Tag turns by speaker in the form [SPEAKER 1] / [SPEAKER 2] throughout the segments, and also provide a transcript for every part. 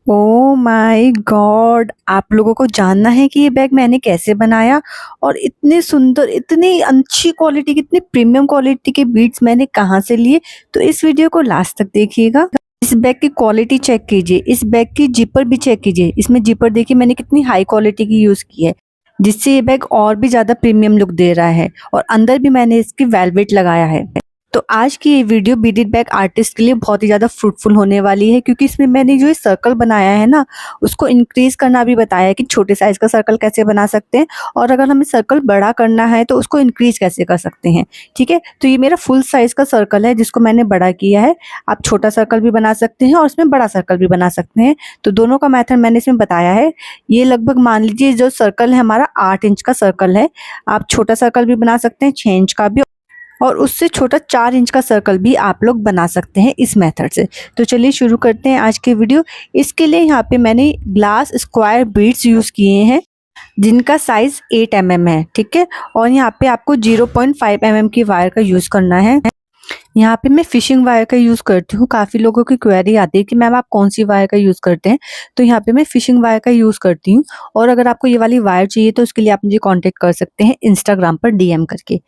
[SPEAKER 1] Oh my God! आप लोगों को जानना है कि ये बैग मैंने कैसे बनाया और इतने सुंदर, इतनी अच्छी क्वालिटी की, इतनी प्रीमियम क्वालिटी के बीड्स मैंने कहाँ से लिए? तो इस वीडियो को लास्ट तक देखिएगा। इस बैग की क्वालिटी चेक कीजिए, इस बैग की जिपर भी चेक कीजिए। इसमें जिपर देखिए मैंने कितनी हाई क्वालिटी की यूज़ की है, जिससे ये बैग और भी ज़्यादा प्रीमियम लुक दे रहा है और अंदर भी मैंने इसकी वेलवेट लगाया है। तो आज की ये वीडियो बीडेड बैग आर्टिस्ट के लिए बहुत ही ज़्यादा फ्रूटफुल होने वाली है, क्योंकि इसमें मैंने जो ये सर्कल बनाया है ना, उसको इंक्रीज करना भी बताया है कि छोटे साइज का सर्कल कैसे बना सकते हैं और अगर हमें सर्कल बड़ा करना है तो उसको इंक्रीज कैसे कर सकते हैं। ठीक है, तो ये मेरा फुल साइज का सर्कल है जिसको मैंने बड़ा किया है। आप छोटा सर्कल भी बना सकते हैं और इसमें बड़ा सर्कल भी बना सकते हैं, तो दोनों का मेथड मैंने इसमें बताया है। ये लगभग मान लीजिए जो सर्कल है हमारा 8 इंच का सर्कल है। आप छोटा सर्कल भी बना सकते हैं 6 इंच का भी, और उससे छोटा 4 इंच का सर्कल भी आप लोग बना सकते हैं इस मेथड से। तो चलिए शुरू करते हैं आज की वीडियो। इसके लिए यहाँ पे मैंने ग्लास स्क्वायर बीड्स यूज़ किए हैं जिनका साइज 8 mm है। ठीक है, और यहाँ पे आपको 0.5 mm की वायर का यूज़ करना है। यहाँ पे मैं फिशिंग वायर का यूज़ करती हूँ। काफ़ी लोगों की क्वेरी आती है कि मैम आप कौन सी वायर का यूज़ करते हैं, तो यहाँ पे मैं फिशिंग वायर का यूज़ करती हूँ। और अगर आपको ये वाली वायर चाहिए तो उसके लिए आप मुझे कॉन्टेक्ट कर सकते हैं इंस्टाग्राम पर DM करके।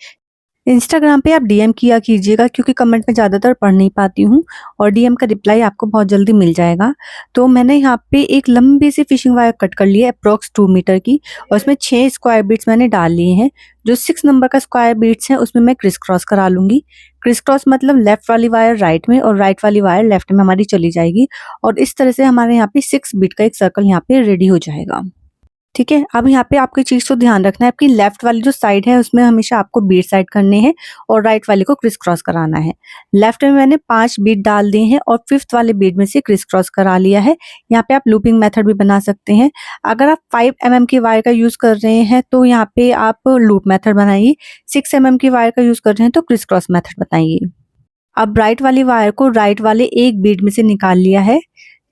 [SPEAKER 1] इंस्टाग्राम पे आप डीएम किया कीजिएगा, क्योंकि कमेंट में ज़्यादातर पढ़ नहीं पाती हूँ और डीएम का रिप्लाई आपको बहुत जल्दी मिल जाएगा। तो मैंने यहाँ पे एक लंबी सी फिशिंग वायर कट कर ली है अप्रॉक्स 2 मीटर की, और उसमें 6 स्क्वायर बीट्स मैंने डाल लिए हैं। जो 6 नंबर का स्क्वायर बीट्स हैं उसमें मैं क्रिस क्रॉस करा लूँगी। क्रिस क्रॉस मतलब लेफ्ट वाली वायर राइट में और राइट वाली वायर लेफ्ट में हमारी चली जाएगी, और इस तरह से हमारे यहाँ पे 6 बीट का एक सर्कल यहाँ पे रेडी हो जाएगा। ठीक है, अब यहाँ पे आपको चीज़ को ध्यान रखना है, आपकी लेफ्ट वाली जो साइड है उसमें हमेशा आपको बीट साइड करने हैं और राइट वाले को क्रिस क्रॉस कराना है। लेफ्ट में मैंने 5 बीट डाल दिए हैं और 5th वाले बीट में से क्रिस क्रॉस करा लिया है। यहाँ पे आप लूपिंग मेथड भी बना सकते हैं। अगर आप 5 mm की वायर का यूज़ कर रहे हैं तो यहाँ पे आप लूप मेथड बनाइए। 6 mm की वायर का यूज़ कर रहे हैं तो क्रिस क्रॉस मेथड बताइए। अब राइट वाली वायर को राइट वाले एक बीट में से निकाल लिया है।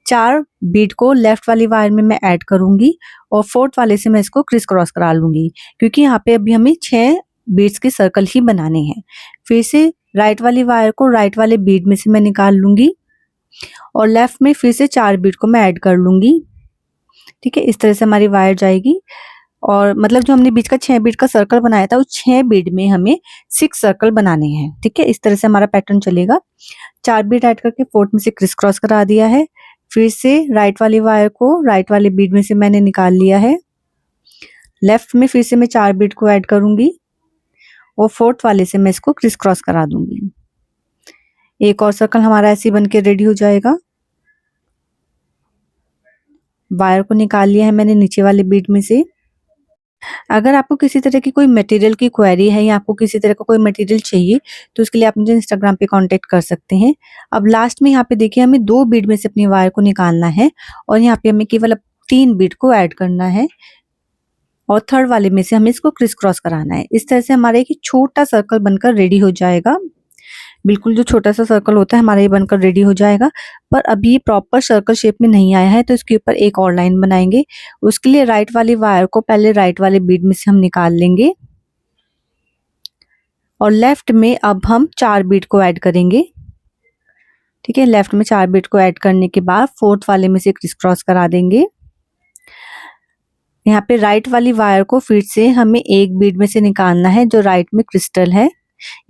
[SPEAKER 1] 4 बीट को लेफ्ट वाली वायर में मैं ऐड करूंगी और 4th वाले से मैं इसको क्रिस क्रॉस करा लूंगी, क्योंकि यहाँ पे अभी हमें 6 बीट्स के सर्कल ही बनाने हैं। फिर से राइट वाली वायर को राइट वाले बीट में से मैं निकाल लूंगी और लेफ्ट में फिर से 4 बीट को मैं ऐड कर लूंगी। ठीक है, इस तरह से हमारी वायर जाएगी, और मतलब जो हमने बीच का 6 बीट का सर्कल बनाया था उस 6 बीट में हमें 6 सर्कल बनाने हैं। ठीक है, इस तरह से हमारा पैटर्न चलेगा। 4 बीट ऐड करके 4th में से क्रिस क्रॉस करा दिया है। फिर से राइट वाली वायर को राइट वाले बीट में से मैंने निकाल लिया है। लेफ्ट में फिर से मैं 4 बीट को ऐड करूंगी और 4th वाले से मैं इसको क्रिस क्रॉस करा दूंगी। एक और सर्कल हमारा ऐसे बन के रेडी हो जाएगा। वायर को निकाल लिया है मैंने नीचे वाले बीट में से। अगर आपको किसी तरह की कोई मटेरियल की क्वेरी है या आपको किसी तरह का कोई मटेरियल चाहिए तो उसके लिए आप मुझे इंस्टाग्राम पे कांटेक्ट कर सकते हैं। अब लास्ट में यहाँ पे देखिए हमें 2 बीट में से अपनी वायर को निकालना है और यहाँ पे हमें केवल अब 3 बीट को ऐड करना है और 3rd वाले में से हमें इसको क्रिस क्रॉस कराना है। इस तरह से हमारा एक छोटा सर्कल बनकर रेडी हो जाएगा। बिल्कुल जो छोटा सा सर्कल होता है हमारा ये बनकर रेडी हो जाएगा। पर अभी ये प्रॉपर सर्कल शेप में नहीं आया है तो इसके ऊपर एक और लाइन बनाएंगे। उसके लिए राइट वाली वायर को पहले राइट वाले बीट में से हम निकाल लेंगे और लेफ्ट में अब हम 4 बीट को ऐड करेंगे। ठीक है, लेफ्ट में 4 बीट को ऐड करने के बाद 4th वाले में से क्रिस क्रॉस करा देंगे। यहाँ पे राइट वाली वायर को फिर से हमें एक बीट में से निकालना है जो राइट में क्रिस्टल है।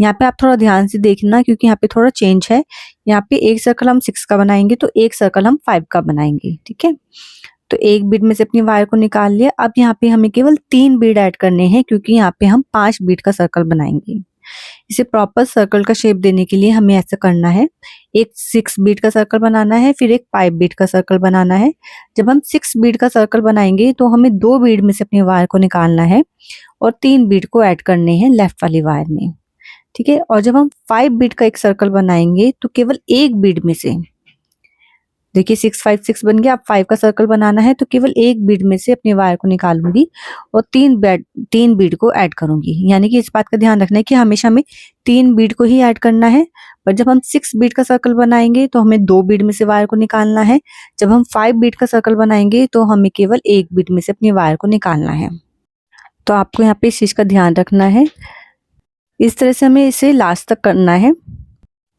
[SPEAKER 1] यहाँ पे आप थोड़ा ध्यान से देखना क्योंकि यहाँ पे थोड़ा चेंज है। यहाँ पे एक सर्कल हम 6 का बनाएंगे तो एक सर्कल हम 5 का बनाएंगे। ठीक है, तो एक बीट में से अपनी वायर को निकाल लिया। अब यहाँ पे हमें केवल 3 बीट ऐड करने हैं क्योंकि यहाँ पे हम 5 बीट का सर्कल बनाएंगे। इसे प्रॉपर सर्कल का शेप देने के लिए हमें ऐसा करना है। एक 6 बीट का सर्कल बनाना है, फिर एक 5 बीट का सर्कल बनाना है। जब हम 6 बीट का सर्कल बनाएंगे तो हमें 2 बीट में से अपनी वायर को निकालना है और 3 बीट को ऐड करने हैं लेफ्ट वाली वायर में। ठीक है, और जब हम 5 बीट का एक सर्कल बनाएंगे तो केवल एक बीट में से, देखिए 6 5 6 बन गया। अब 5 का सर्कल बनाना है तो केवल एक बीट में से अपनी वायर को निकालूंगी और 3 बीट को ऐड करूंगी। यानी कि इस बात का ध्यान रखना है कि हमेशा हमें 3 बीट को ही ऐड करना है। पर जब हम 6 बीट का सर्कल बनाएंगे तो हमें 2 बीट में से वायर को निकालना है। जब हम 5 बीट का सर्कल बनाएंगे तो हमें केवल एक बीट में से अपनी वायर को निकालना है। तो आपको यहाँ पे इस चीज का ध्यान रखना है। इस तरह से हमें इसे लास्ट तक करना है।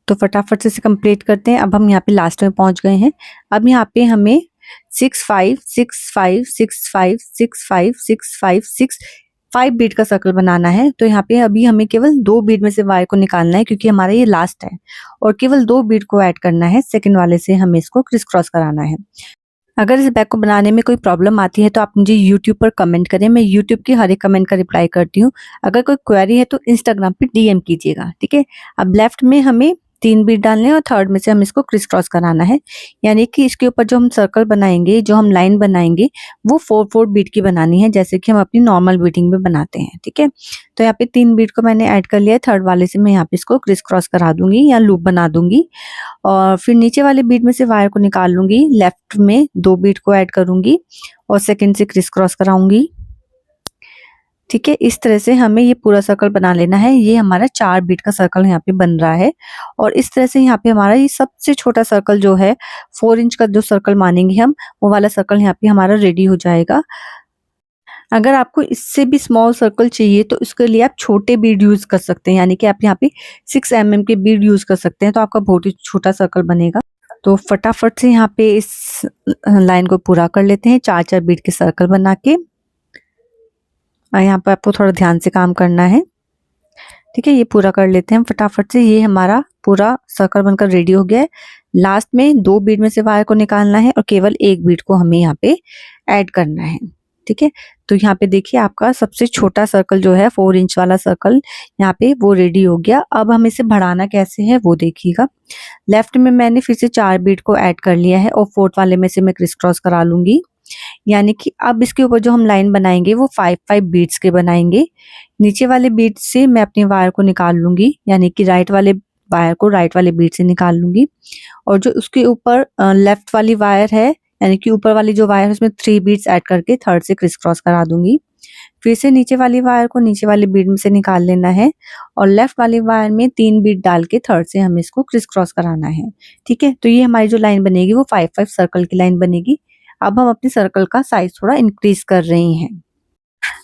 [SPEAKER 1] तो फटाफट से इसे कंप्लीट करते हैं। अब हम यहाँ पे लास्ट में पहुंच गए हैं। अब यहाँ पे हमें 6 5 6 5 6 5 6 5 6 5 6 5 बीट का सर्कल बनाना है। तो यहाँ पे अभी हमें केवल 2 बीट में से वायर को निकालना है क्योंकि हमारा ये लास्ट है और केवल 2 बीट को ऐड करना है। सेकंड वाले से हमें इसको क्रिस क्रॉस कराना है। अगर इस बैग को बनाने में कोई प्रॉब्लम आती है तो आप मुझे यूट्यूब पर कमेंट करें, मैं यूट्यूब की हर एक कमेंट का रिप्लाई करती हूँ। अगर कोई क्वेरी है तो इंस्टाग्राम पे डीएम कीजिएगा, ठीक है। अब लेफ्ट में हमें 3 बीट डालने हैं और थर्ड में से हम इसको क्रिस क्रॉस कराना है। यानी कि इसके ऊपर जो हम सर्कल बनाएंगे, जो हम लाइन बनाएंगे, वो 4 बीट की बनानी है, जैसे कि हम अपनी नॉर्मल बीटिंग में बनाते हैं, ठीक है। तो यहाँ पे 3 बीट को मैंने ऐड कर लिया है। थर्ड वाले से मैं यहाँ पे इसको क्रिस क्रॉस करा दूंगी या लूप बना दूंगी और फिर नीचे वाले बीट में से वायर को निकाल लूंगी। लेफ्ट में 2 बीट को ऐड करूंगी और सेकंड से क्रिस क्रॉस कराऊंगी, ठीक है। इस तरह से हमें ये पूरा सर्कल बना लेना है। ये हमारा 4 बीट का सर्कल यहाँ पे बन रहा है और इस तरह से यहाँ पे हमारा ये सबसे छोटा सर्कल जो है 4 इंच का जो सर्कल मानेंगे हम, वो वाला सर्कल यहाँ पे हमारा रेडी हो जाएगा। अगर आपको इससे भी स्मॉल सर्कल चाहिए तो इसके लिए आप छोटे बीड यूज कर सकते हैं, यानी कि आप यहाँ पे 6 mm के बीड यूज कर सकते हैं, तो आपका बहुत ही छोटा सर्कल बनेगा। तो फटाफट से यहाँ पे इस लाइन को पूरा कर लेते हैं 4 बीट के सर्कल बना के। यहाँ पर आपको थोड़ा ध्यान से काम करना है, ठीक है। ये पूरा कर लेते हैं हम फटाफट से। ये हमारा पूरा सर्कल बनकर रेडी हो गया है। लास्ट में 2 बीट में से वायर को निकालना है और केवल 1 बीट को हमें यहाँ पे ऐड करना है, ठीक है। तो यहाँ पे देखिए आपका सबसे छोटा सर्कल जो है 4 इंच वाला सर्कल यहाँ पे वो रेडी हो गया। अब हम इसे बढ़ाना कैसे है वो देखिएगा। लेफ्ट में मैंने फिर से 4 बीट को ऐड कर लिया है और फोर्थ वाले में से मैं क्रिस क्रॉस करा लूंगी। यानी कि अब इसके ऊपर जो हम लाइन बनाएंगे वो 5 बीट्स के बनाएंगे। नीचे वाले बीट से मैं अपनी वायर को निकाल लूंगी, यानी कि राइट वाले वायर को राइट वाले बीट से निकाल लूंगी और जो उसके ऊपर लेफ्ट वाली वायर है, यानी कि ऊपर वाली जो वायर है उसमें 3 बीट्स ऐड करके थर्ड से क्रिस क्रॉस करा दूंगी। फिर से नीचे वाली वायर को नीचे वाले बीट में से निकाल लेना है और लेफ्ट वाली वायर में 3 बीट डाल के थर्ड से हमें इसको क्रिस क्रॉस कराना है, ठीक है। तो ये हमारी जो लाइन बनेगी वो 5 सर्कल की लाइन बनेगी। अब हम अपनी सर्कल का साइज थोड़ा इंक्रीज कर रहे हैं।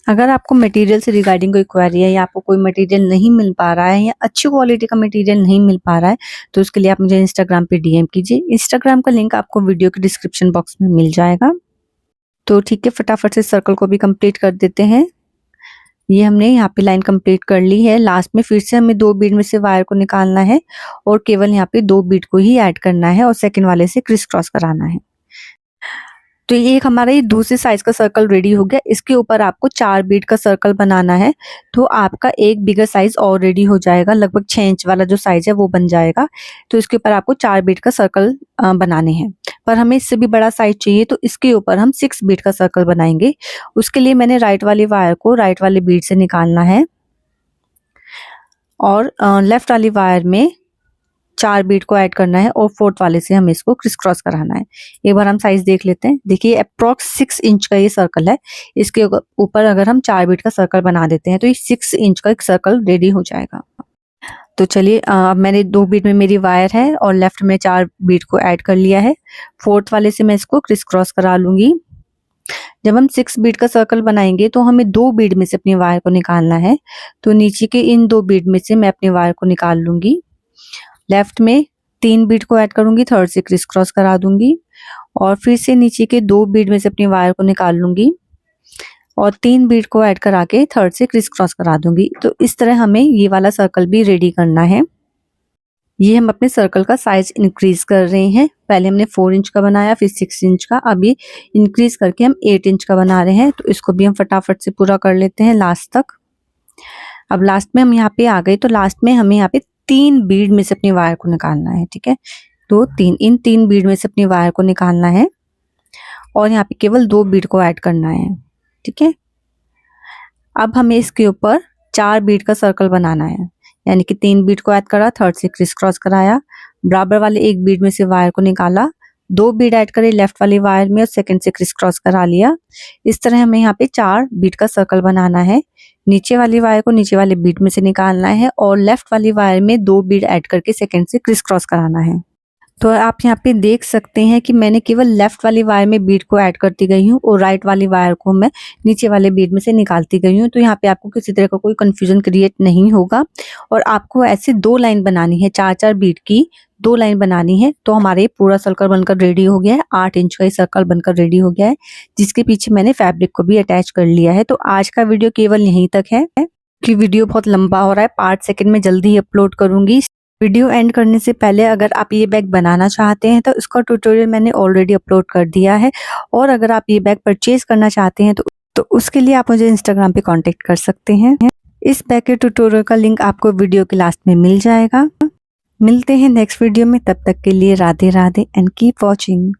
[SPEAKER 1] अगर आपको मटेरियल से रिगार्डिंग कोई क्वेरी है या आपको कोई मटेरियल नहीं मिल पा रहा है या अच्छी क्वालिटी का मटेरियल नहीं मिल पा रहा है तो उसके लिए आप मुझे इंस्टाग्राम पे डीएम कीजिए। इंस्टाग्राम का लिंक आपको वीडियो के डिस्क्रिप्शन बॉक्स में मिल जाएगा। तो ठीक है, फटाफट से सर्कल को भी कंप्लीट कर देते हैं। ये हमने यहाँ पे लाइन कंप्लीट कर ली है। लास्ट में फिर से हमें 2 बीट में से वायर को निकालना है और केवल यहाँ पे 2 बीट को ही ऐड करना है और सेकंड वाले से क्रिस क्रॉस कराना है। तो ये एक हमारा ये दूसरे साइज का सर्कल रेडी हो गया। इसके ऊपर आपको 4 बीट का सर्कल बनाना है तो आपका एक बिगर साइज और रेडी हो जाएगा। लगभग 6 इंच वाला जो साइज है वो बन जाएगा। तो इसके ऊपर आपको 4 बीट का सर्कल बनाने हैं, पर हमें इससे भी बड़ा साइज चाहिए तो इसके ऊपर हम 6 बीट का सर्कल बनाएंगे। उसके लिए मैंने राइट वाली वायर को राइट वाले बीट से निकालना है और लेफ्ट वाली वायर में 4 बीट को ऐड करना है और फोर्थ वाले से हमें इसको क्रिस क्रॉस कराना है। एक बार हम साइज देख लेते हैं। देखिए अप्रोक्स 6 इंच का ये सर्कल है। इसके ऊपर अगर हम 4 बीट का सर्कल बना देते हैं तो ये 6 इंच का एक सर्कल रेडी हो जाएगा। तो चलिए अब मैंने 2 बीट में मेरी वायर है और लेफ्ट में 4 बीट को ऐड कर लिया है। फोर्थ वाले से मैं इसको क्रिस क्रॉस करा लूंगी। जब हम 6 बीट का सर्कल बनाएंगे तो हमें 2 बीट में से अपनी वायर को निकालना है। तो नीचे के इन 2 बीट में से मैं अपनी वायर को निकाल लूंगी। लेफ्ट में 3 बीट को ऐड करूंगी, थर्ड से क्रिस क्रॉस करा दूंगी और फिर से नीचे के 2 बीट में से अपनी वायर को निकाल लूंगी और 3 बीट को ऐड करा के थर्ड से क्रिस क्रॉस करा दूंगी। तो इस तरह हमें ये वाला सर्कल भी रेडी करना है। ये हम अपने सर्कल का साइज इंक्रीज कर रहे हैं। पहले हमने 4 इंच का बनाया, फिर 6 इंच का, अब ये इंक्रीज करके हम 8 इंच का बना रहे हैं। तो इसको भी हम फटाफट से पूरा कर लेते हैं लास्ट तक। अब लास्ट में हम यहाँ पे आ गए तो लास्ट में हमें यहाँ पे 3 बीड में से अपनी वायर को निकालना है, ठीक है। तो इन 3 बीड में से अपनी वायर को निकालना है और यहाँ पे केवल 2 बीड को ऐड करना है, ठीक है। अब हमें इसके ऊपर 4 बीड का सर्कल बनाना है, यानी कि 3 बीड को ऐड करा, थर्ड से क्रिस क्रॉस कराया, बराबर वाले 1 बीड में से वायर को निकाला, 2 बीड ऐड करे लेफ्ट वाली वायर में और सेकंड से क्रिस क्रॉस करा लिया। इस तरह हमें यहाँ पे 4 बीड का सर्कल बनाना है। नीचे वाली वायर को नीचे वाले बीट में से निकालना है और लेफ्ट वाली वायर में 2 बीड ऐड करके सेकंड से क्रिस क्रॉस कराना है। तो आप यहाँ पे देख सकते हैं कि मैंने केवल लेफ्ट वाली वायर में बीड को ऐड करती गई हूँ और राइट वाली वायर को मैं नीचे वाले बीड में से निकालती गई हूँ। तो यहाँ पे आपको किसी तरह का कोई कंफ्यूजन क्रिएट नहीं होगा। और आपको ऐसे 2 लाइन बनानी है, 4-4 बीड की 2 लाइन बनानी है। तो हमारे पूरा सर्कल बनकर रेडी हो गया है। 8 इंच का ये सर्कल बनकर रेडी हो गया है, जिसके पीछे मैंने फैब्रिक को भी अटैच कर लिया है। तो आज का वीडियो केवल यहीं तक है कि वीडियो बहुत लंबा हो रहा है। पार्ट सेकंड में जल्दी ही अपलोड करूंगी। वीडियो एंड करने से पहले अगर आप ये बैग बनाना चाहते हैं तो इसका ट्यूटोरियल मैंने ऑलरेडी अपलोड कर दिया है। और अगर आप ये बैग परचेज करना चाहते हैं तो उसके लिए आप मुझे इंस्टाग्राम पे कांटेक्ट कर सकते हैं। इस बैग के ट्यूटोरियल का लिंक आपको वीडियो के लास्ट में मिल जाएगा। मिलते हैं नेक्स्ट वीडियो में, तब तक के लिए Radhe Radhe and keep watching.